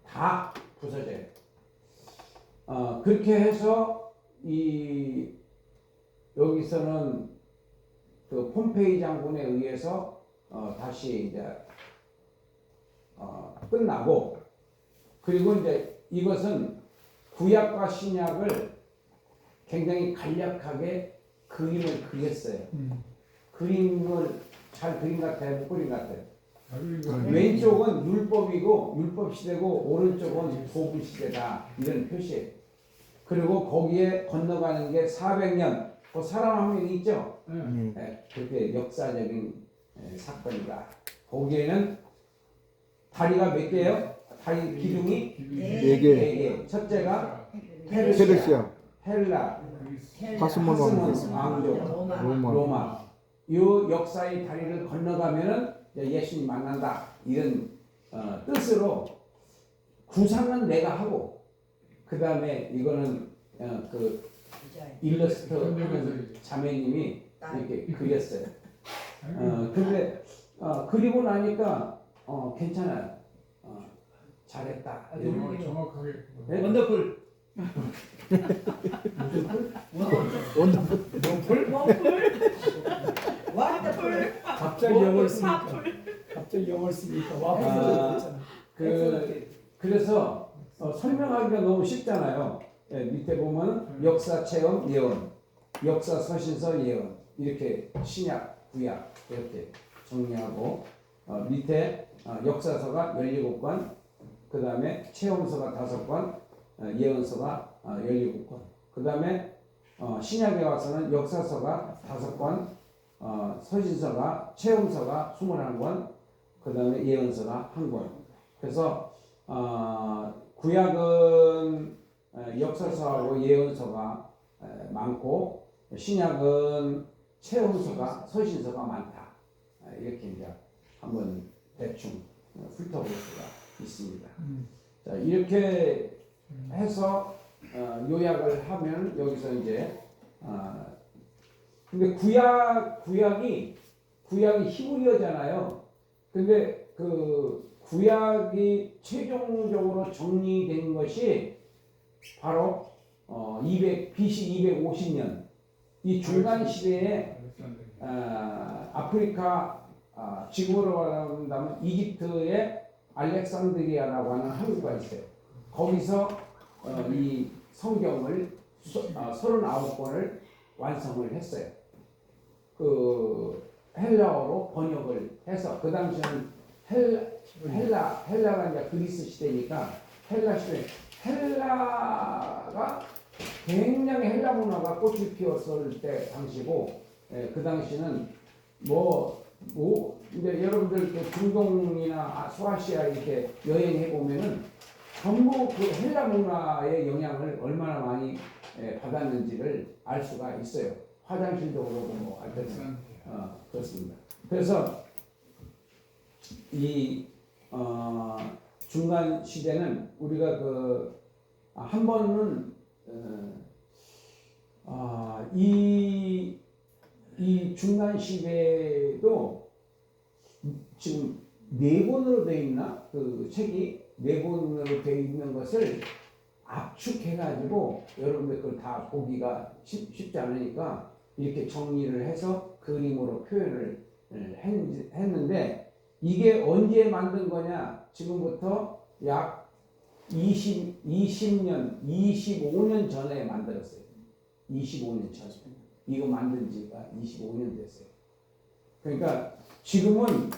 다 부서져요. 그렇게 해서 여기서는 그 폼페이 장군에 의해서 다시 이제 끝나고, 그리고 이제 이것은 구약과 신약을 굉장히 간략하게 그림을 그렸어요. 그림을 잘 그린 것 같아요, 못 그린 것 같아요. 왼쪽은 율법이고 율법 시대고 오른쪽은 도구 시대다, 이런 표시예요. 그리고 거기에 건너가는 게 400년, 그 사람 한 명 있죠. 그렇게 역사적인 사건이다. 거기에는 다리가 몇 개예요? 다리 기둥이 네. 4개. 첫째가 페르시아, 헬라, 파스몬 왕국, 왕족, 로마. 이 역사의 다리를 건너가면은 예수님 만난다, 이런 뜻으로 구상은 내가 하고, 그 다음에 이거는 그 일러스트 하는 자매님이 이렇게 그렸어요. 근데 그리고 나니까 괜찮아요. 잘했다. 정확하게. 네? 원더풀. 와플. 갑자기 영어를 쓰니까. 갑자기 영어를 쓰니까 와플 됐잖아. 그래서 설명하기가 너무 쉽잖아요. 밑에 보면 역사 체험 예언, 역사 서신서 예언, 이렇게 신약 구약 이렇게 정리하고, 밑에 역사서가 17권, 그 다음에 체험서가 5권, 예언서가 17권, 그 다음에 신약에 와서는 역사서가 5권, 서신서가 체험서가 21권, 그 다음에 예언서가 1권. 그래서 구약은 역사서하고 예언서가 많고, 신약은 체험서가 서신서가 많다. 이렇게 이제 한번 대충 훑어볼 수가 있습니다. 자, 이렇게 해서 요약을 하면 여기서 이제 근데 구약이 히브리어잖아요. 근데 그 구약이 최종적으로 정리된 것이 바로 BC 250년, 이 중간 시대에 아프리카, 지금으로 말한다면 이집트의 알렉산드리아라고 하는 항구가 있어요. 거기서 이 성경을 39권을 완성을 했어요. 그 헬라어로 번역을 해서, 그 당시에는 헬라가 이제 그리스 시대니까 헬라 시대, 헬라가 굉장히 헬라 문화가 꽃을 피웠을 때 당시고, 그 당시는 이제 여러분들 그 중동이나 소아시아 이렇게 여행해 보면은 전부 그 헬라 문화의 영향을 얼마나 많이 받았는지를 알 수가 있어요. 화장실도 그렇고 뭐 하여튼 그렇습니다. 그래서 이 중간 시대는 우리가 한 번은 이 중간 시대도 지금 4권으로 되어 있나? 그 책이 4권으로 되어 있는 것을 압축해가지고 여러분들 그걸 다 보기가 쉽지 않으니까 이렇게 정리를 해서 그림으로 표현을 했는데 이게 언제 만든 거냐? 지금부터 약 20년, 25년 전에 만들었어요. 25년 전. 이거 만든 지가 25년 됐어요. 그러니까 지금은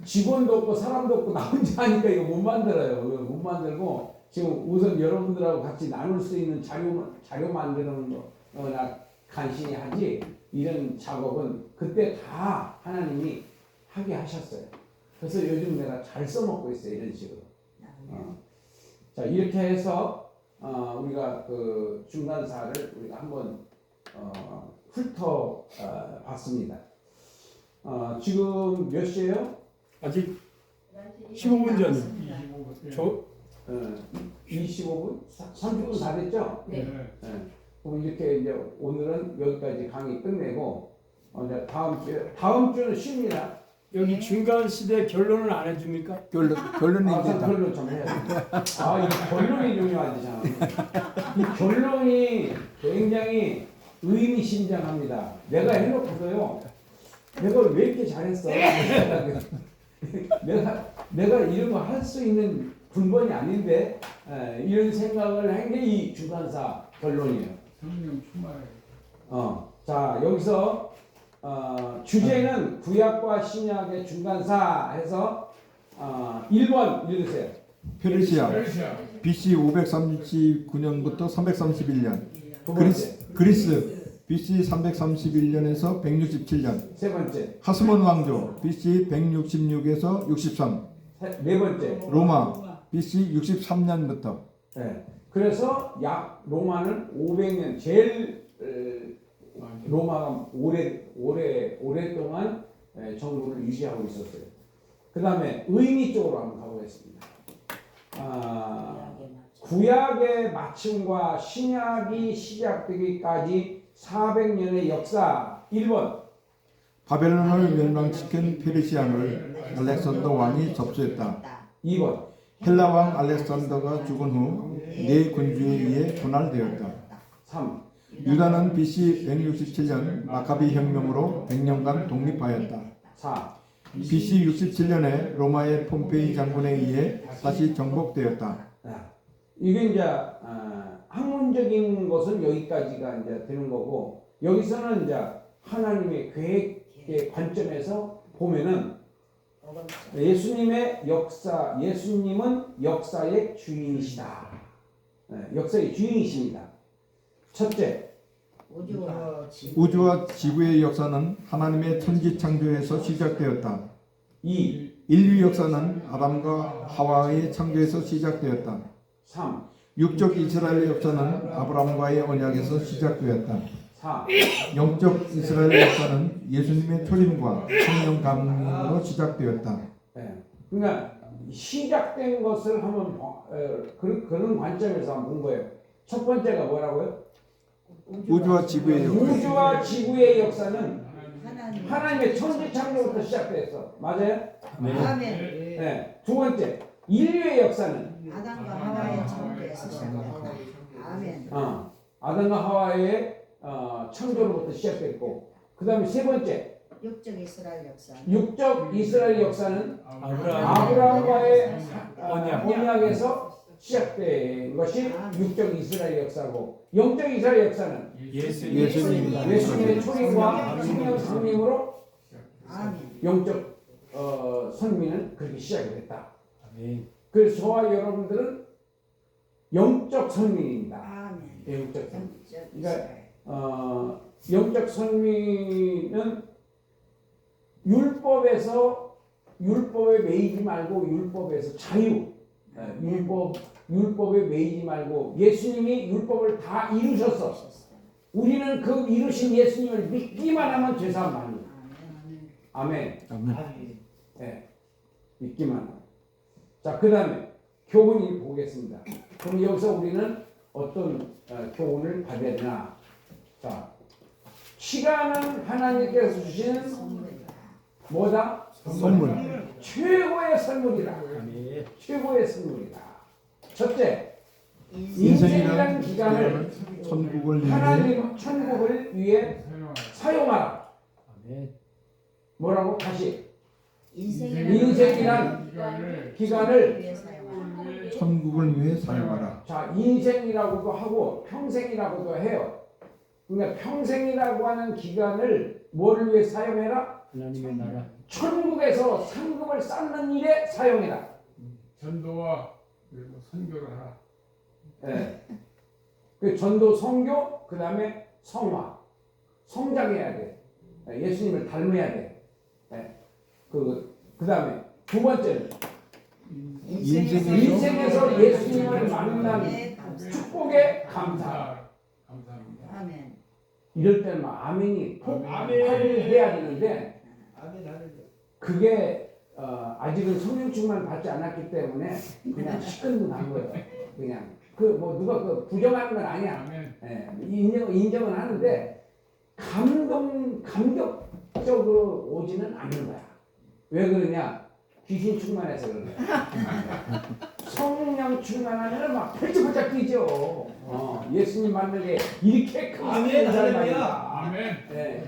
직원도 없고 사람도 없고 나 혼자 하니까 이거 못 만들어요. 못 만들고 지금 우선 여러분들하고 같이 나눌 수 있는 자료 만드는 거나 간신히 하지 이런 작업은 그때 다 하나님이 하게 하셨어요. 그래서 요즘 내가 잘 써먹고 있어요. 이런 식으로. 자 이렇게 해서 우리가 그 중간사를 우리가 한번 훑어 봤습니다. 지금 몇 시예요? 아직 15분 전이요. 25분. 저 25분? 30분 다 됐죠? 네. 네. 그럼 이렇게 이제 오늘은 여기까지 강의 끝내고 이제 다음 주는 쉽니다. 여기 중간 시대 결론을 안 해줍니까? 결론이 참 있다. 결론 좀 해야 돼. 이 결론이 중요하지 참. 이 결론이 굉장히 의미심장합니다. 내가 해놓고서요. 내가 왜 이렇게 잘했어? 내가 이런 거 할 수 있는 군번이 아닌데 이런 생각을 한 게 이 주관사 결론이에요. 성령 충만해. 자 여기서 주제는 구약과 신약의 중간사 해서 1번 읽으세요. 페르시아 페르시아. BC 539년부터 331년. 두 번째, 그리스 BC 331년에서 167년. 세 번째, 하스몬 왕조 BC 166에서 63. 네 번째. 로마 BC 63년부터. 네. 그래서 약 로마는 500년 제일 로마가 오랫동안 정부를 유지하고 있었어요. 그 다음에 의미 쪽으로 한번 가보겠습니다. 구약의 마침과 신약이 시작되기까지 400년의 역사. 1번 바벨론을 멸망시킨 페르시아를 알렉산더 왕이 접수했다. 2번 헬라 왕 알렉산더가 죽은 후 네 군주에 의해 분할되었다. 3 유다는 BC 167년 마카비 혁명으로 100년간 독립하였다. 4 BC 67년에 로마의 폼페이 장군에 의해 다시 정복되었다. 이게 이제 학문적인 것은 여기까지가 이제 되는 거고 여기서는 이제 하나님의 계획의 관점에서 보면은 예수님의 역사, 예수님은 역사의 주인이시다. 역사의 주인이십니다. 첫째, 우주와 지구의 역사는 하나님의 천지 창조에서 시작되었다. 2, 인류 역사는 아담과 하와의 창조에서 시작되었다. 3, 육적 이스라엘 역사는 아브라함과의 언약에서 시작되었다. 4, 영적 이스라엘 역사는 예수님의 초림과 성령 강림으로 시작되었다. 그러니까 시작된 것을 한번 그런 관점에서 한번 본 거예요. 첫 번째가 뭐라고요? 우주와 지구의 역사. 우주와 지구의 역사는 하나님의 천지 창조부터 시작됐어. 맞아요? 아멘. 네. 두 번째, 인류의 역사는 아담과 하와의 창조에서 시작됐다. 아멘. 아담과 하와의 창조로부터 시작됐고, 그 다음에 세 번째, 육적 이스라엘 역사. 육적 이스라엘 역사는 아브라함. 아브라함과의 언약. 언약에서 시작된 것이 육적 이스라엘 역사고, 영적 이스라엘 역사는 예수님입니다. 예수님의 초림과 성령 성림으로 아멘. 영적 선민은 그렇게 시작이 됐다. 아멘. 그래서 저와 여러분들은 영적 선민입니다. 아멘. 영적 선민. 육적 그러니까 이스라엘. 영적 선민은 율법에 매이지 말고 율법에서 자유, 율법에 매이지 말고 예수님이 율법을 다 이루셨어. 우리는 그 이루신 예수님을 믿기만 하면 죄사함 받는다. 아멘. 아멘. 네, 믿기만 하면. 자, 그 다음에 교훈을 보겠습니다. 그럼 여기서 우리는 어떤 교훈을 받아야 되나? 자, 시간은 하나님께서 주신 뭐다? 선물. 최고의 선물이다. 아멘. 최고의 선물이다. 첫째, 인생이라는 인생이라는 기간을 천국을 위해 하나님 천국을 위해 사용하라. 아멘. 뭐라고 다시 인생이란 기간을 위해 사용하라. 천국을 위해 사용하라. 자 인생이라고도 하고 평생이라고도 해요. 그러니까 평생이라고 하는 기간을 뭐를 위해 사용해라? 하나님의 나라. 천국에서 상급을 쌓는 일에 사용해라. 전도와 그리고 선교를 하라. 예. 그 전도 성교 그 다음에 성화 성장해야 돼. 예수님을 닮아야 돼. 예. 그 다음에 두 번째는 인생에서 예수님을 만난 축복에 감사. 감사합니다. 아멘. 이럴 때는 막 아멘이 폭 아멘. 해야 되는데 그게 아직은 성령 충만 받지 않았기 때문에 그냥 시큰둥한 거예요. 그냥 그 뭐 누가 그 부정하는 건 아니야. 아멘. 예, 인정은 하는데 감격적으로 오지는 않는 거야. 왜 그러냐? 귀신 충만해서 그런 거야. 성령 충만하면 막 펄쩍펄쩍 뛰죠. 예수님 만난 게 이렇게 큰 아멘, 사람이 할렐루야. 아니다. 아멘. 예,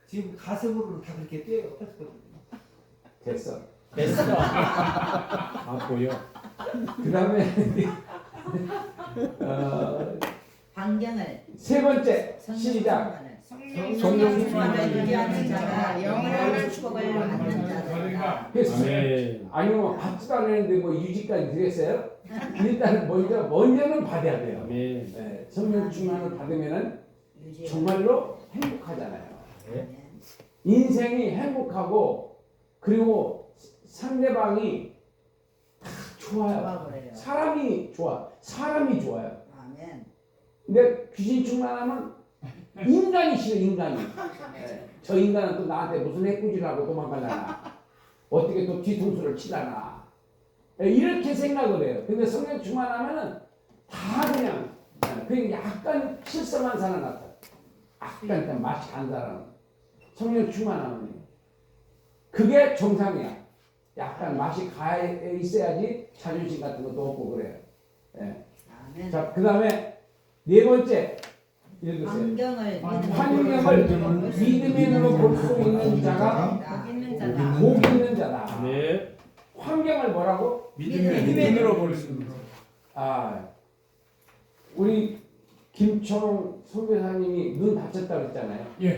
지금 가슴으로 다 그렇게 뛰어요. 됐어. 됐어. 아 보여. 그 다음에 환경을 세 번째 시작. 성령 충만을 유지하는 자가 영원한 축복을 받는 자들이다. 그래서 아멘. 아니면 받지도 않았는데 뭐 유지까지 되겠어요? 일단 먼저는 받아야 돼요. 아멘. 예, 성령 충만을 받으면은 유지. 정말로 행복하잖아요. 아멘. 인생이 행복하고 그리고 상대방이 다 좋아요. 좋아버려요. 사람이 좋아. 사람이 좋아요. 아멘. 근데 귀신 충만하면 인간이 싫어. 인간이. 예, 저 인간은 또 나한테 무슨 해꾸지라고 도망가려나. 어떻게 또 뒤통수를 치려나. 예, 이렇게 생각을 해요. 근데 성령 충만하면은 다 그냥 약간 실성한 사람 같아. 약간 맛이 간 사람. 성령 충만하면 그게 정상이야. 약간 맛이 가 있어야지 자존심 같은 것도 없고 그래요. 예. 아멘. 자, 그 다음에 네 번째 읽으세요. 환경을 환경을 믿음으로 볼 수 있는 자가 복 있는 자다. 복 있는 자다. 네. 환경을 뭐라고? 믿음으로 볼 수 있는. 아, 우리 김초롱 선교사님이 눈 다쳤다 그랬잖아요. 예.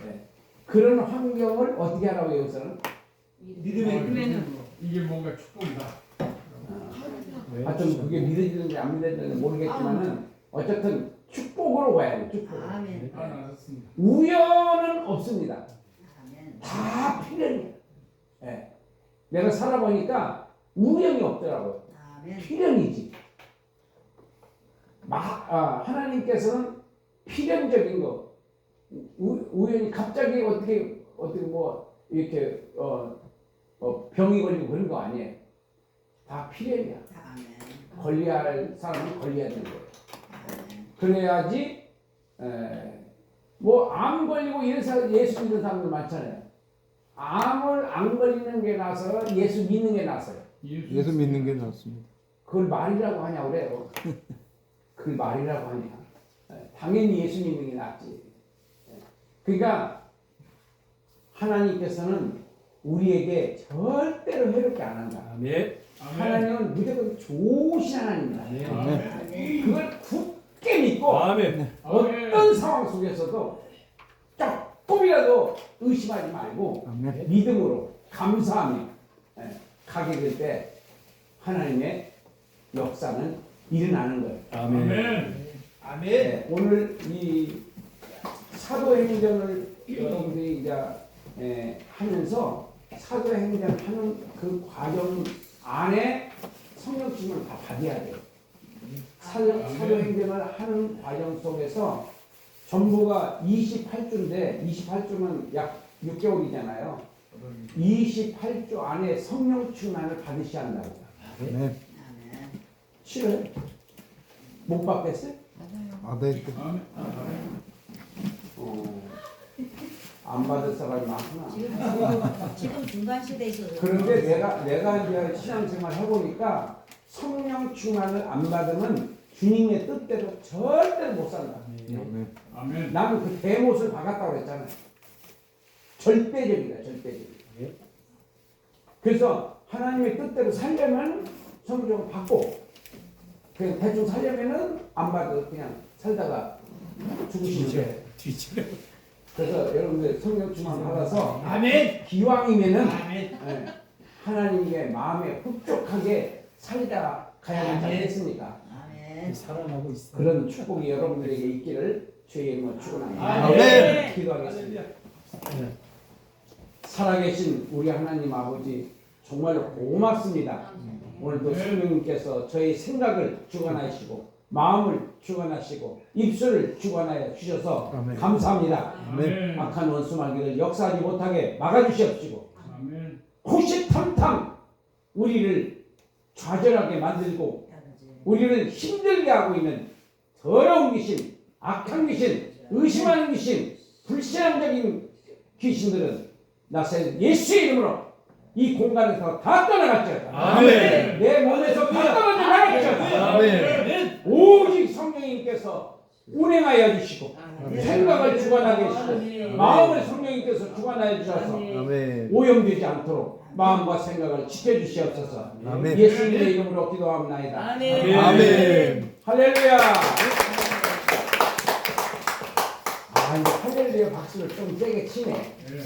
네. 그런 환경을 어떻게 하라고 여기서는? 이게 뭔가 축복이다. 좀 그게 믿어지는지 안 믿어지는지 모르겠지만은 어쨌든 축복으로 와야 돼. 축복. 아멘. 알았습니다. 우연은 없습니다. 아멘. 다 필연이야. 예. 내가 살아보니까 우연이 없더라고요. 아멘. 필연이지. 하나님께서는 필연적인 거, 우연히 갑자기 어떻게 뭐 이렇게 병이 걸리고 그런 거 아니에요. 다 필연이야. 아멘. 걸려야 할 사람은 걸려야 되는 거예요. 아멘. 그래야지 뭐 암 걸리고 예수 믿는 사람들 많잖아요. 암을 안 걸리는 게 나서 예수 믿는 게 나서요. 예수 믿는 게 낫습니다. 그걸 말이라고 하냐 그래요. 그걸 말이라고 하냐. 당연히 예수 믿는 게 낫지. 그러니까 하나님께서는 우리에게 절대로 해롭게 안 한다. 아멘. 하나님은 무조건 좋으신 하나님이다. 아멘. 그걸 굳게 믿고 아멘. 어떤 상황 속에서도 조금이라도 의심하지 말고 아멘. 믿음으로 감사하며 가게 될 때 하나님의 역사는 일어나는 거예요. 아멘. 아멘. 오늘 이 사도행전을 여러분들이 이제 하면서 사도행전 하는 그 과정 안에 성령 충만을 다 받아야 돼요. 사도행전을 하는 과정 속에서 전부가 28주인데 28주면 약 6개월이잖아요. 28주 안에 성령 충만을 받으셔야 한다고. 네. 아멘. 싫어요? 못 받겠어요? 네. 안 받을 사람이 많구나. 지금 중간 시대에 있어서 그런데 내가 이제 신앙생활 해보니까 성령 충만을 안 받으면 주님의 뜻대로 절대로 못 산다. 아멘. 아멘. 나는 그 대못을 박았다고 했잖아요. 절대적이다, 절대적. 그래서 하나님의 뜻대로 살려면 성경을 받고, 그냥 대충 살려면은 안 받아도 그냥 살다가 죽으시는데. 뒤집어. 그래서 여러분들 성경 주만 받아서 아멘. 기왕이면은 아멘. 예, 하나님께 마음에 흡족하게 살다 가야 되지 않겠습니까? 아멘. 살아나고 있어. 그런 축복이 여러분들에게 있기를 주의 이름으로 축원합니다. 아멘. 기도하겠습니다. 살아계신 우리 하나님 아버지 정말로 고맙습니다. 오늘도 성령님께서 저희 생각을 주관하시고 마음을 주관하시고 입술을 주관하여 주셔서 아멘. 감사합니다. 아멘. 악한 원수 마귀를 역사하지 못하게 막아주시옵시고 아멘. 호시탐탐 우리를 좌절하게 만들고 우리를 힘들게 하고 있는 더러운 귀신, 악한 귀신, 의심하는 귀신, 불신앙적인 귀신들은 나사렛 예수의 이름으로 이 공간에서 다 떠나갈지어다. 아멘. 내 몸에서 다 떨어져 나갈지어다. 아멘. 오직 성령님께서 운행하여 주시고 생각을 주관하게 해주시고 마음을 성령님께서 주관하여 주셔서 아멘. 오염되지 않도록 마음과 생각을 지켜주시옵소서. 아멘. 예수님의 이름으로 기도합니다. 아멘. 아멘. 할렐루야. 아, 이제 할렐루야 박수를 좀 세게 치네. 네.